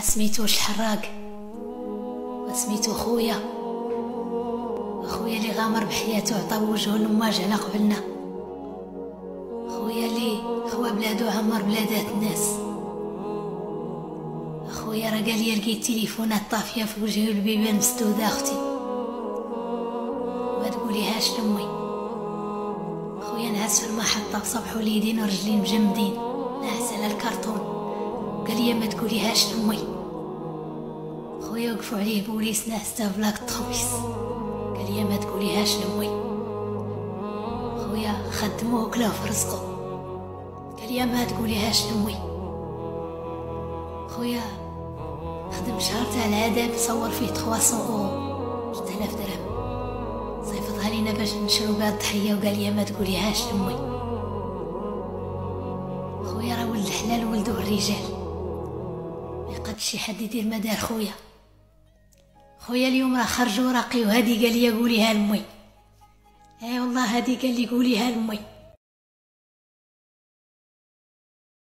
سميتوش الحراق وسميتو خويا اللي غامر بحياته عطا وجهه للماج على قبلنا. خويا اللي خوا بلادو عمر بلادات الناس. اخويا راه قال لي لقيت تليفونات طافيه في وجهي والبيبان مسدوده. اختي ما تقوليهاش لامي. خويا نعس في المحطه بصبح واليدين ورجلين مجمدين ناعس على الكرتون. قال لي ما تقوليهاش لامي. خويا وقفوا عليه بوليس نعسته بلاك التخبيص. قال لي ما تقوليهاش لامي. خويا خدموه وكلاه في رزقه. قال لي ما تقوليهاش لامي. خويا خدم شهر تاع العذاب صور فيه 300 درهم صيفطها لينا باش نشرو بها الضحيه. وقال لي ما تقوليهاش لامي. خويا راه ولد الحلال ولدوه الرجال ما يقدش شي حد يدير مدار خويا اليوم راه خرجوا راقي. وهادي قال لي قوليها لامي. اي والله هادي قال لي قوليها لامي.